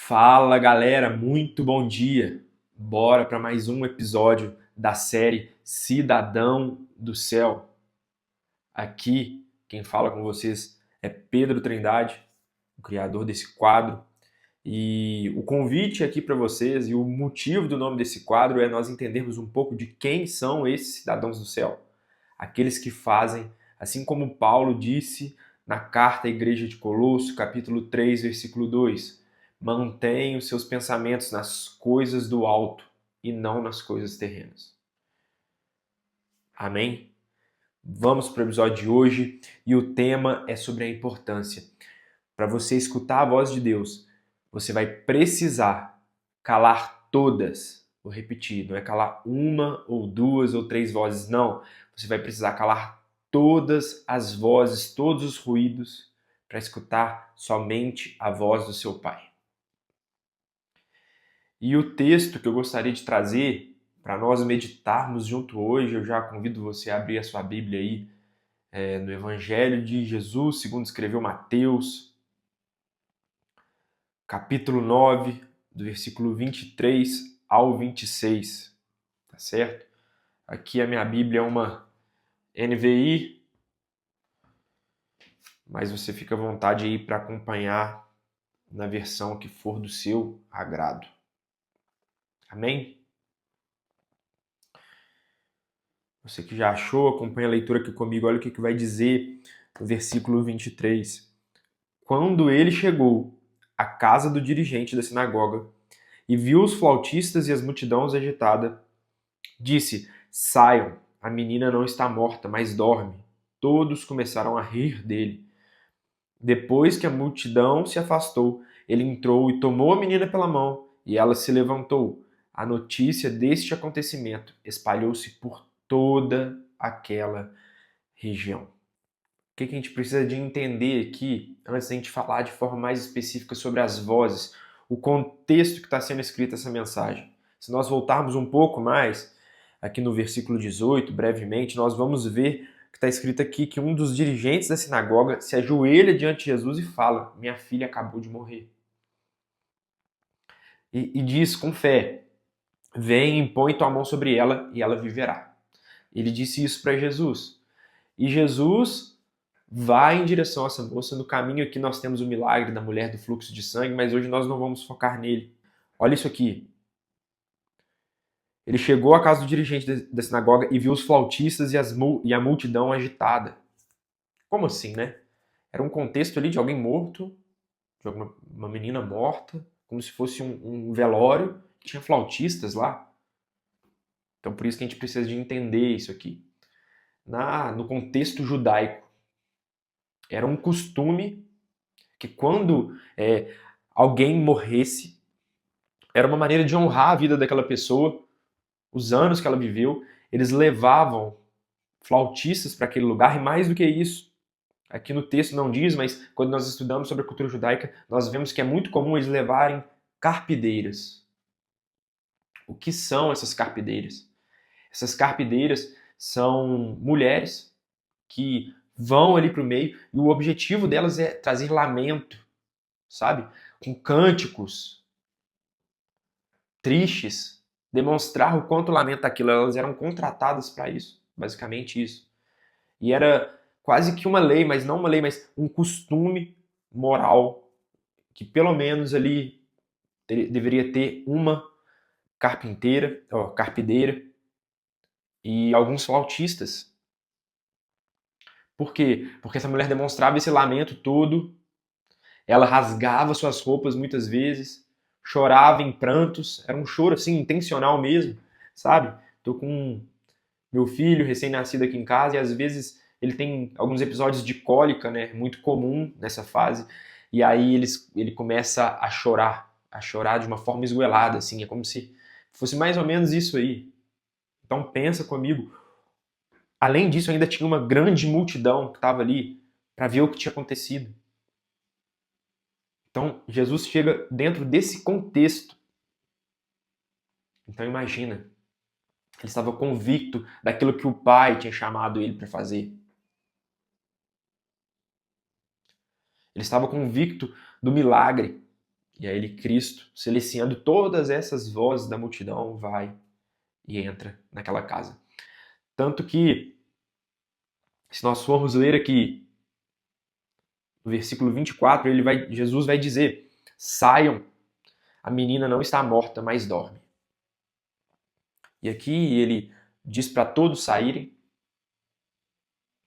Fala galera, muito bom dia! Bora para mais um episódio da série Cidadão do Céu. Aqui quem fala com vocês é Pedro Trindade, o criador desse quadro. E o convite aqui para vocês e o motivo do nome desse quadro é nós entendermos um pouco de quem são esses cidadãos do céu. Aqueles que fazem, assim como Paulo disse na carta à igreja de Colosso, capítulo 3, versículo 2, mantém os seus pensamentos nas coisas do alto e não nas coisas terrenas. Amém? Vamos para o episódio de hoje e o tema é sobre a importância. Para você escutar a voz de Deus, você vai precisar calar todas. Vou repetir, não é calar uma ou duas ou três vozes, não. Você vai precisar calar todas as vozes, todos os ruídos, para escutar somente a voz do seu Pai. E o texto que eu gostaria de trazer para nós meditarmos junto hoje, eu já convido você a abrir a sua Bíblia aí no Evangelho de Jesus, segundo escreveu Mateus, capítulo 9, do versículo 23 ao 26, tá certo? Aqui a minha Bíblia é uma NVI, mas você fica à vontade aí para acompanhar na versão que for do seu agrado. Amém? Você que já achou, acompanha a leitura aqui comigo, olha o que vai dizer no versículo 23. Quando ele chegou à casa do dirigente da sinagoga e viu os flautistas e as multidões agitada, disse: saiam, a menina não está morta, mas dorme. Todos começaram a rir dele. Depois que a multidão se afastou, ele entrou e tomou a menina pela mão, e ela se levantou. A notícia deste acontecimento espalhou-se por toda aquela região. O que a gente precisa de entender aqui, antes da gente falar de forma mais específica sobre as vozes, o contexto que está sendo escrita essa mensagem. Se nós voltarmos um pouco mais, aqui no versículo 18, brevemente, nós vamos ver que está escrito aqui que um dos dirigentes da sinagoga se ajoelha diante de Jesus e fala: minha filha acabou de morrer. E diz com fé: vem, impõe tua mão sobre ela e ela viverá. Ele disse isso para Jesus. E Jesus vai em direção a essa moça. No caminho aqui nós temos o milagre da mulher do fluxo de sangue, mas hoje nós não vamos focar nele. Olha isso aqui. Ele chegou à casa do dirigente da sinagoga e viu os flautistas e a multidão agitada. Como assim, né? Era um contexto ali de alguém morto, de uma menina morta, como se fosse um velório. Tinha flautistas lá. Então por isso que a gente precisa de entender isso aqui. No contexto judaico, era um costume que quando alguém morresse, era uma maneira de honrar a vida daquela pessoa, os anos que ela viveu. Eles levavam flautistas para aquele lugar, e mais do que isso, aqui no texto não diz, mas quando nós estudamos sobre a cultura judaica, nós vemos que é muito comum eles levarem carpideiras. O que são essas carpideiras? Essas carpideiras são mulheres que vão ali para o meio e o objetivo delas é trazer lamento, sabe? Com cânticos tristes, demonstrar o quanto lamenta aquilo. Elas eram contratadas para isso, basicamente isso. E era quase que uma lei, mas não uma lei, mas um costume moral que pelo menos ali deveria ter uma carpideira e alguns flautistas. Por quê? Porque essa mulher demonstrava esse lamento todo, ela rasgava suas roupas muitas vezes, chorava em prantos, era um choro assim intencional mesmo, sabe? Tô com meu filho recém-nascido aqui em casa e às vezes ele tem alguns episódios de cólica, né? Muito comum nessa fase. E aí ele começa a chorar de uma forma esgoelada, assim, é como se fosse mais ou menos isso aí. Então pensa comigo. Além disso, ainda tinha uma grande multidão que estava ali para ver o que tinha acontecido. Então Jesus chega dentro desse contexto. Então imagina, ele estava convicto daquilo que o Pai tinha chamado ele para fazer. Ele estava convicto do milagre. E aí ele, Cristo, silenciando todas essas vozes da multidão, vai e entra naquela casa. Tanto que, se nós formos ler aqui no versículo 24, Jesus vai dizer: saiam, a menina não está morta, mas dorme. E aqui ele diz para todos saírem,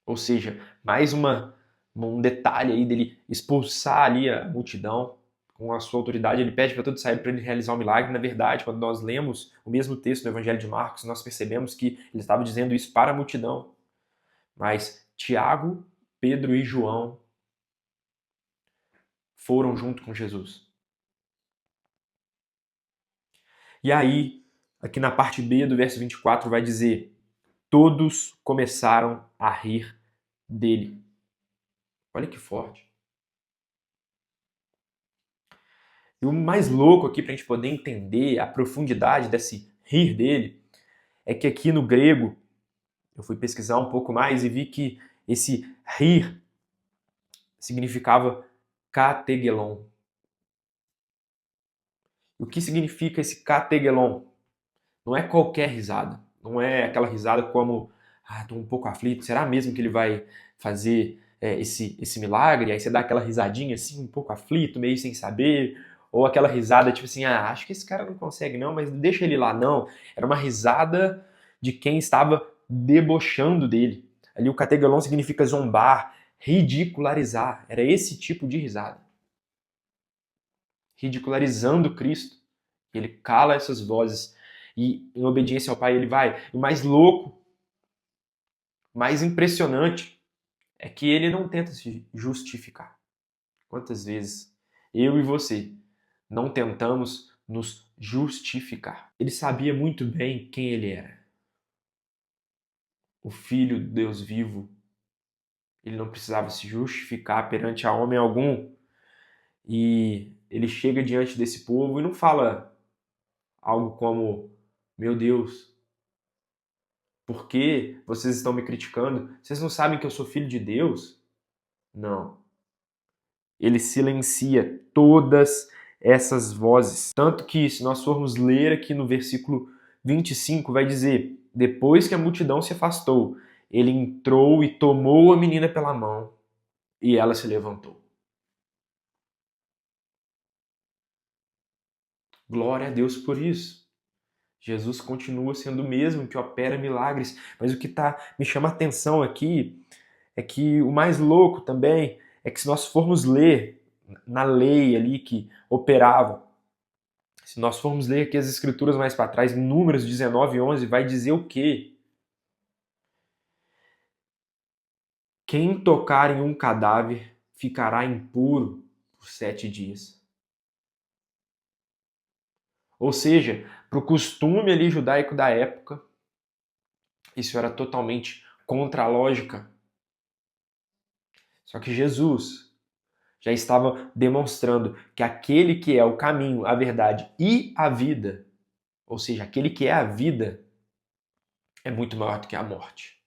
ou seja, mais um detalhe aí dele expulsar ali a multidão com a sua autoridade. Ele pede para todos saírem para ele realizar o milagre. Na verdade, quando nós lemos o mesmo texto do Evangelho de Marcos, nós percebemos que ele estava dizendo isso para a multidão. Mas Tiago, Pedro e João foram junto com Jesus. E aí, aqui na parte B do verso 24 vai dizer: todos começaram a rir dele. Olha que forte. E o mais louco aqui para a gente poder entender a profundidade desse rir dele é que aqui no grego, eu fui pesquisar um pouco mais e vi que esse rir significava kategelon. O que significa esse kategelon? Não é qualquer risada. Não é aquela risada como, estou um pouco aflito, será mesmo que ele vai fazer esse milagre? Aí você dá aquela risadinha assim, um pouco aflito, meio sem saber. Ou aquela risada tipo assim, acho que esse cara não consegue não, mas deixa ele lá. Não, era uma risada de quem estava debochando dele. Ali o kategelon significa zombar, ridicularizar. Era esse tipo de risada. Ridicularizando Cristo. Ele cala essas vozes e, em obediência ao Pai, ele vai. E o mais louco, mais impressionante, é que ele não tenta se justificar. Quantas vezes eu e você não tentamos nos justificar? Ele sabia muito bem quem ele era. O Filho do Deus vivo. Ele não precisava se justificar perante a homem algum. E ele chega diante desse povo e não fala algo como: meu Deus, por que vocês estão me criticando? Vocês não sabem que eu sou filho de Deus? Não. Ele silencia todas essas vozes. Tanto que, se nós formos ler aqui no versículo 25, vai dizer: depois que a multidão se afastou, ele entrou e tomou a menina pela mão e ela se levantou. Glória a Deus por isso. Jesus continua sendo o mesmo que opera milagres, mas o que me chama a atenção aqui é que o mais louco também é que, se nós formos ler na lei ali que operava, se nós formos ler aqui as escrituras mais para trás, em Números 19:11, vai dizer o quê? Quem tocar em um cadáver ficará impuro por 7 dias. Ou seja, para o costume ali judaico da época, isso era totalmente contra a lógica. Só que Jesus já estava demonstrando que aquele que é o caminho, a verdade e a vida, ou seja, aquele que é a vida, é muito maior do que a morte.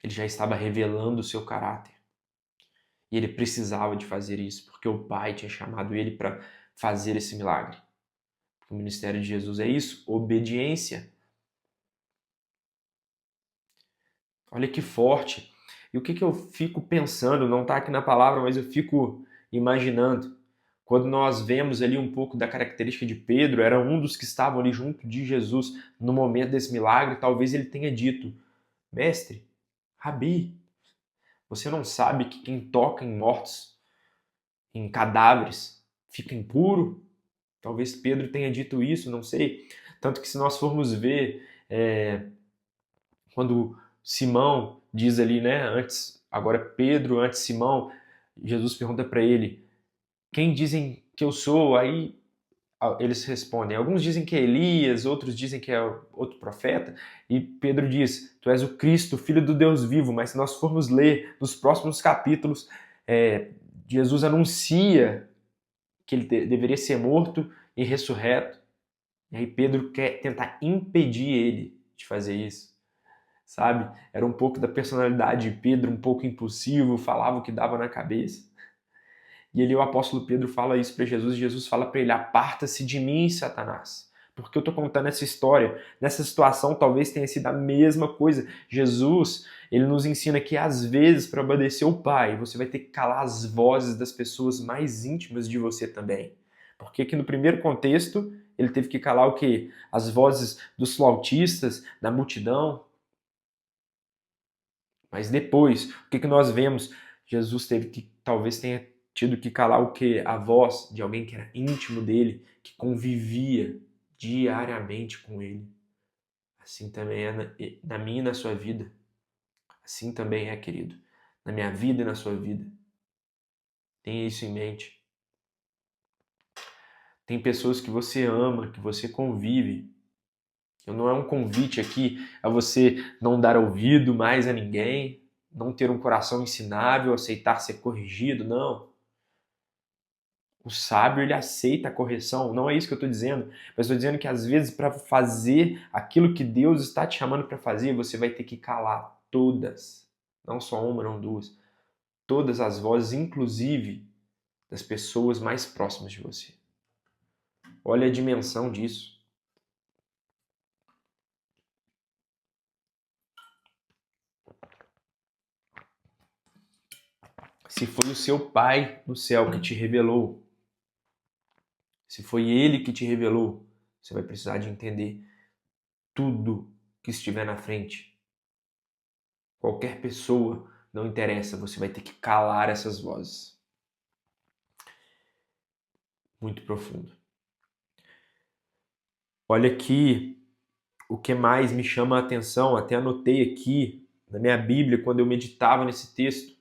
Ele já estava revelando o seu caráter. E ele precisava de fazer isso, porque o Pai tinha chamado ele para fazer esse milagre. O ministério de Jesus é isso, obediência. Olha que forte. E o que eu fico pensando, não está aqui na palavra, mas eu fico imaginando. Quando nós vemos ali um pouco da característica de Pedro, era um dos que estavam ali junto de Jesus no momento desse milagre, talvez ele tenha dito: mestre, Rabi, você não sabe que quem toca em mortos, em cadáveres, fica impuro? Talvez Pedro tenha dito isso, não sei. Tanto que, se nós formos ver, quando Simão diz ali, né, agora Pedro, antes Simão, Jesus pergunta para ele: quem dizem que eu sou? Aí eles respondem: alguns dizem que é Elias, outros dizem que é outro profeta. E Pedro diz: tu és o Cristo, filho do Deus vivo. Mas, se nós formos ler nos próximos capítulos, Jesus anuncia que ele deveria ser morto e ressurreto. E aí Pedro quer tentar impedir ele de fazer isso. Sabe? Era um pouco da personalidade de Pedro, um pouco impulsivo, falava o que dava na cabeça. E ali o apóstolo Pedro fala isso para Jesus, e Jesus fala para ele: aparta-se de mim, Satanás. Porque eu estou contando essa história. Nessa situação talvez tenha sido a mesma coisa. Jesus, ele nos ensina que às vezes para obedecer o Pai, você vai ter que calar as vozes das pessoas mais íntimas de você também. Porque aqui no primeiro contexto, ele teve que calar o quê? As vozes dos flautistas, da multidão. Mas depois, o que nós vemos? Jesus teve que, talvez tenha tido que calar o quê? A voz de alguém que era íntimo dele, que convivia diariamente com ele. Assim também é na minha e na sua vida. Assim também é, querido. Na minha vida e na sua vida. Tenha isso em mente. Tem pessoas que você ama, que você convive. Não é um convite aqui a você não dar ouvido mais a ninguém, não ter um coração ensinável, aceitar ser corrigido, não. O sábio, ele aceita a correção, não é isso que eu estou dizendo, mas estou dizendo que às vezes para fazer aquilo que Deus está te chamando para fazer, você vai ter que calar todas, não só uma, não duas, todas as vozes, inclusive das pessoas mais próximas de você. Olha a dimensão disso. Se foi o seu Pai no céu que te revelou, se foi Ele que te revelou, você vai precisar de entender tudo que estiver na frente. Qualquer pessoa, não interessa, você vai ter que calar essas vozes. Muito profundo. Olha aqui o que mais me chama a atenção, até anotei aqui na minha Bíblia quando eu meditava nesse texto.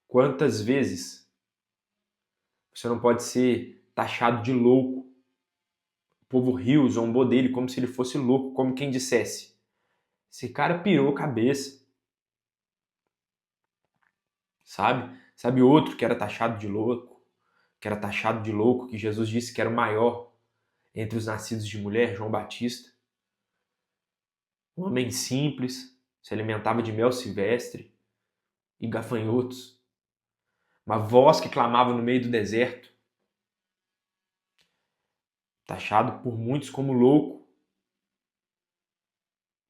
Quantas vezes você não pode ser taxado de louco? O povo riu, zombou dele como se ele fosse louco, como quem dissesse: esse cara pirou a cabeça. Sabe? Sabe outro que era taxado de louco? Que era taxado de louco, que Jesus disse que era o maior entre os nascidos de mulher, João Batista. Um homem simples, se alimentava de mel silvestre e gafanhotos. Uma voz que clamava no meio do deserto. Taxado por muitos como louco.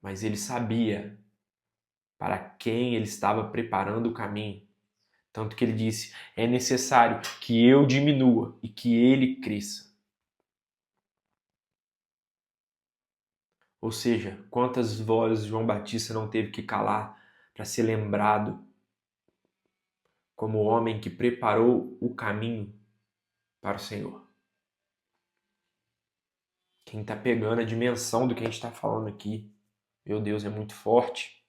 Mas ele sabia para quem ele estava preparando o caminho. Tanto que ele disse: é necessário que eu diminua e que ele cresça. Ou seja, quantas vozes João Batista não teve que calar para ser lembrado como o homem que preparou o caminho para o Senhor. Quem está pegando a dimensão do que a gente está falando aqui, meu Deus, é muito forte.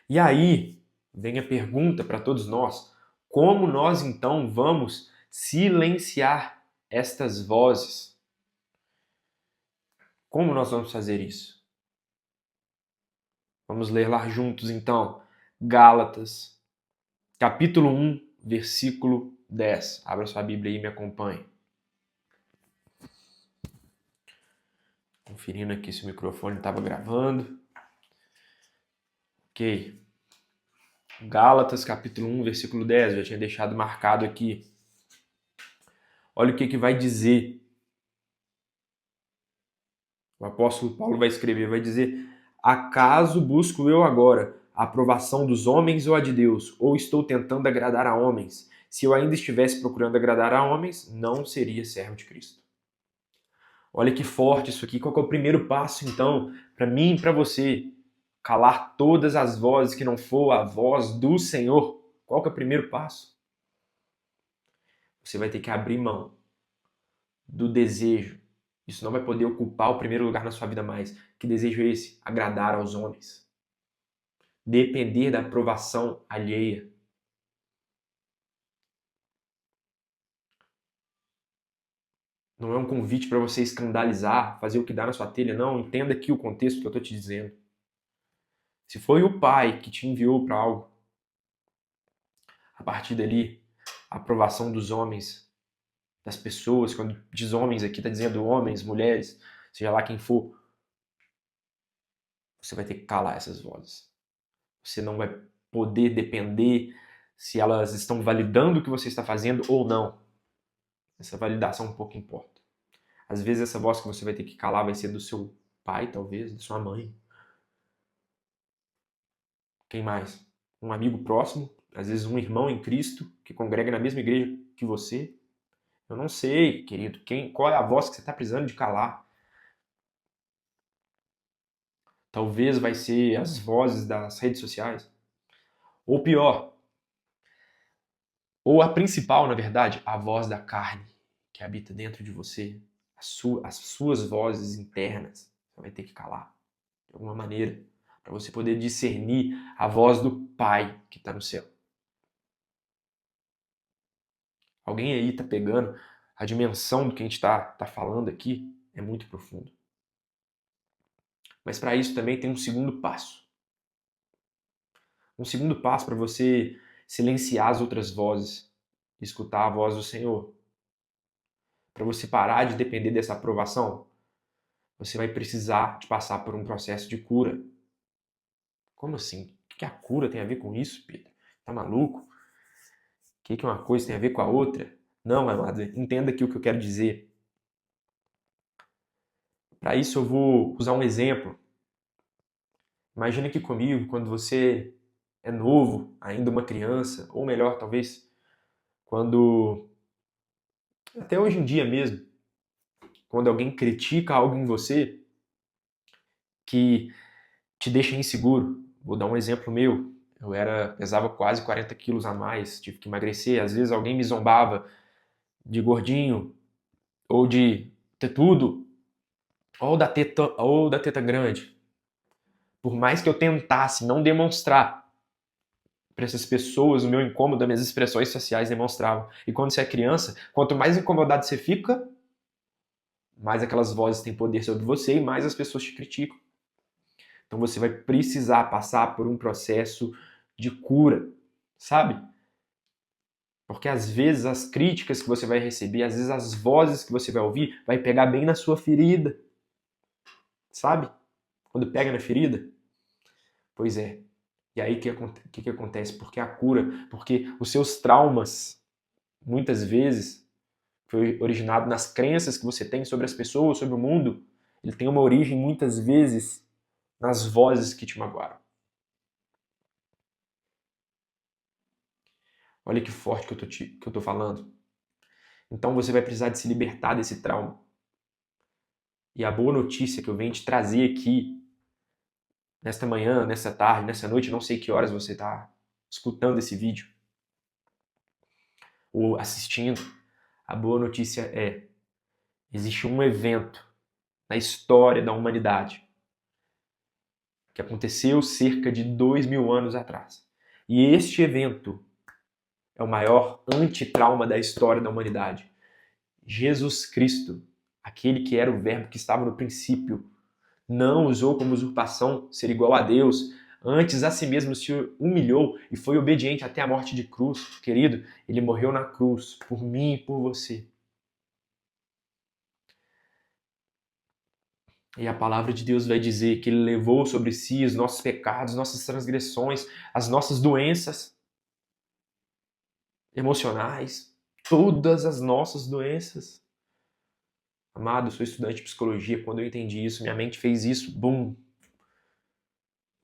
E aí, vem a pergunta para todos nós: como nós então vamos silenciar estas vozes? Como nós vamos fazer isso? Vamos ler lá juntos então, Gálatas, capítulo 1, versículo 10. Abra sua Bíblia aí e me acompanhe. Conferindo aqui se o microfone estava gravando. Ok. Gálatas, capítulo 1, versículo 10. Eu já tinha deixado marcado aqui. Olha o que vai dizer. O apóstolo Paulo vai escrever, vai dizer: acaso busco eu agora a aprovação dos homens ou a de Deus? Ou estou tentando agradar a homens? Se eu ainda estivesse procurando agradar a homens, não seria servo de Cristo. Olha que forte isso aqui. Qual que é o primeiro passo, então, para mim e para você? Calar todas as vozes que não for a voz do Senhor. Qual que é o primeiro passo? Você vai ter que abrir mão do desejo. Isso não vai poder ocupar o primeiro lugar na sua vida mais. Que desejo é esse? Agradar aos homens. Depender da aprovação alheia. Não é um convite para você escandalizar, fazer o que dá na sua telha. Não, entenda aqui o contexto que eu estou te dizendo. Se foi o Pai que te enviou para algo, a partir dali, a aprovação dos homens, das pessoas, quando diz homens aqui, está dizendo homens, mulheres, seja lá quem for, você vai ter que calar essas vozes. Você não vai poder depender se elas estão validando o que você está fazendo ou não. Essa validação um pouco importa. Às vezes essa voz que você vai ter que calar vai ser do seu pai, talvez, da sua mãe. Quem mais? Um amigo próximo, às vezes um irmão em Cristo, que congrega na mesma igreja que você. Eu não sei, querido, qual é a voz que você está precisando de calar. Talvez vai ser as vozes das redes sociais. Ou pior, ou a principal, na verdade, a voz da carne que habita dentro de você. As suas vozes internas. Você vai ter que calar, de alguma maneira, para você poder discernir a voz do Pai que está no céu. Alguém aí está pegando a dimensão do que a gente está falando aqui? É muito profundo. Mas para isso também tem um segundo passo. Um segundo passo para você silenciar as outras vozes e escutar a voz do Senhor. Para você parar de depender dessa aprovação, você vai precisar de passar por um processo de cura. Como assim? O que a cura tem a ver com isso, Pedro? Tá maluco? O que uma coisa tem a ver com a outra? Não, amado, entenda aqui o que eu quero dizer. Para isso eu vou usar um exemplo. Imagina aqui comigo, quando você é novo, ainda uma criança, ou melhor, talvez, quando, até hoje em dia mesmo, quando alguém critica algo em você que te deixa inseguro. Vou dar um exemplo meu. Pesava quase 40 quilos a mais, tive que emagrecer. Às vezes alguém me zombava de gordinho, ou de tetudo, ou da teta grande. Por mais que eu tentasse não demonstrar para essas pessoas o meu incômodo, as minhas expressões faciais demonstravam. E quando você é criança, quanto mais incomodado você fica, mais aquelas vozes têm poder sobre você e mais as pessoas te criticam. Então você vai precisar passar por um processo de cura, sabe? Porque às vezes as críticas que você vai receber, às vezes as vozes que você vai ouvir, vai pegar bem na sua ferida. Sabe? Quando pega na ferida. Pois é. E aí o que acontece? Porque a cura, porque os seus traumas, muitas vezes, foi originado nas crenças que você tem sobre as pessoas, sobre o mundo. Ele tem uma origem, muitas vezes, nas vozes que te magoaram. Olha que forte que eu tô falando. Então você vai precisar de se libertar desse trauma. E a boa notícia que eu venho te trazer aqui, nesta manhã, nessa tarde, nessa noite, não sei que horas você está escutando esse vídeo ou assistindo, a boa notícia é: existe um evento na história da humanidade que aconteceu cerca de 2000 anos atrás. E este evento é o maior antitrauma da história da humanidade. Jesus Cristo, aquele que era o verbo que estava no princípio, não usou como usurpação ser igual a Deus, antes a si mesmo se humilhou e foi obediente até a morte de cruz. Querido, ele morreu na cruz por mim e por você. E a palavra de Deus vai dizer que ele levou sobre si os nossos pecados, nossas transgressões, as nossas doenças emocionais, todas as nossas doenças. Amado, eu sou estudante de psicologia. Quando eu entendi isso, minha mente fez isso, bum.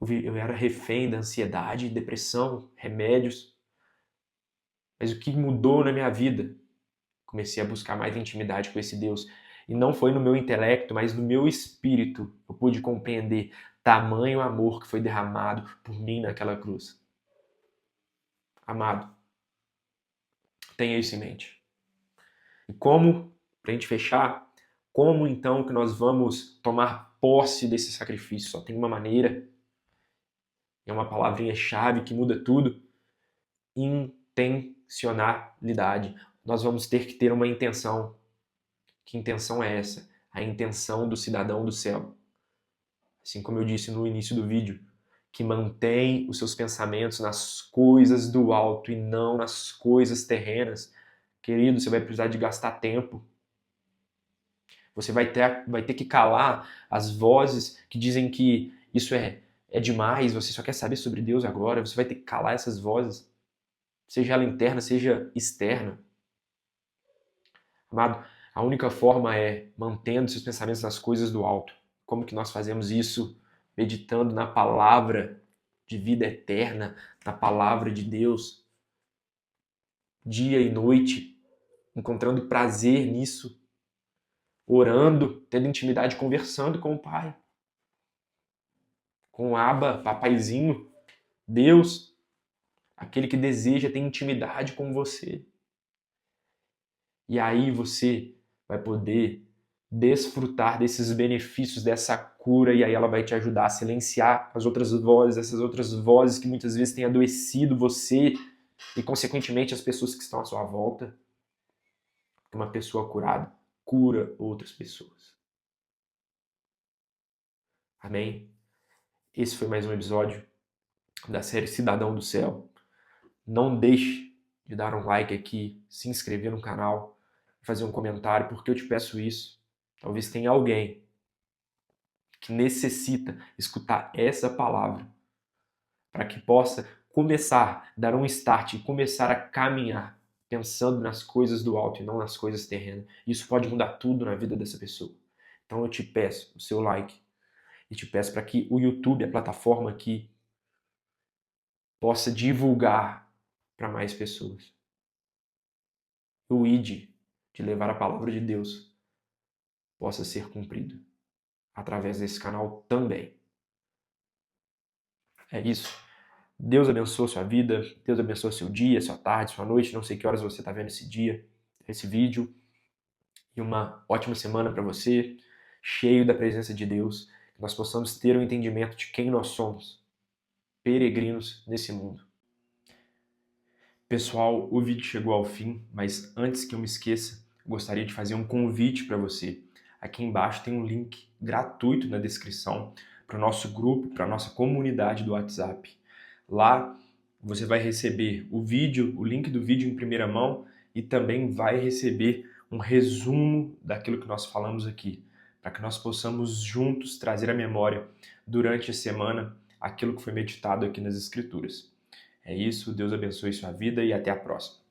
Eu era refém da ansiedade, depressão, remédios. Mas o que mudou na minha vida? Comecei a buscar mais intimidade com esse Deus. E não foi no meu intelecto, mas no meu espírito. Eu pude compreender tamanho amor que foi derramado por mim naquela cruz. Amado, tenha isso em mente. E como, pra gente fechar, como então que nós vamos tomar posse desse sacrifício? Só tem uma maneira. É uma palavrinha-chave que muda tudo. Intencionalidade. Nós vamos ter que ter uma intenção. Que intenção é essa? A intenção do cidadão do céu. Assim como eu disse no início do vídeo, que mantém os seus pensamentos nas coisas do alto e não nas coisas terrenas. Querido, você vai precisar de gastar tempo. Você vai ter que calar as vozes que dizem que isso é demais, você só quer saber sobre Deus agora. Você vai ter que calar essas vozes. seja ela interna, seja externa. Amado, a única forma é mantendo seus pensamentos nas coisas do alto. Como que nós fazemos isso? Meditando na palavra de vida eterna, na palavra de Deus, dia e noite, encontrando prazer nisso, orando, tendo intimidade, conversando com o Pai, com o Abba, papaizinho, Deus, aquele que deseja ter intimidade com você. E aí você vai poder desfrutar desses benefícios, dessa cura, e aí ela vai te ajudar a silenciar as outras vozes, essas outras vozes que muitas vezes têm adoecido você e, consequentemente, as pessoas que estão à sua volta. Uma pessoa curada cura outras pessoas. Amém? Esse foi mais um episódio da série Cidadão do Céu. Não deixe de dar um like aqui, se inscrever no canal, fazer um comentário, porque eu te peço isso. Talvez tenha alguém que necessita escutar essa palavra para que possa começar, dar um start e começar a caminhar pensando nas coisas do alto e não nas coisas terrenas. Isso pode mudar tudo na vida dessa pessoa. Então eu te peço o seu like e te peço para que o YouTube, a plataforma aqui, possa divulgar para mais pessoas. O ID de levar a palavra de Deus possa ser cumprido através desse canal também. É isso. Deus abençoe sua vida, Deus abençoe seu dia, sua tarde, sua noite, não sei que horas você está vendo esse dia, esse vídeo. E uma ótima semana para você, cheio da presença de Deus, que nós possamos ter um entendimento de quem nós somos, peregrinos nesse mundo. Pessoal, o vídeo chegou ao fim, mas antes que eu me esqueça, gostaria de fazer um convite para você. Aqui embaixo tem um link gratuito na descrição para o nosso grupo, para a nossa comunidade do WhatsApp. Lá você vai receber o vídeo, o link do vídeo em primeira mão e também vai receber um resumo daquilo que nós falamos aqui, para que nós possamos juntos trazer à memória durante a semana aquilo que foi meditado aqui nas Escrituras. É isso, Deus abençoe sua vida e até a próxima.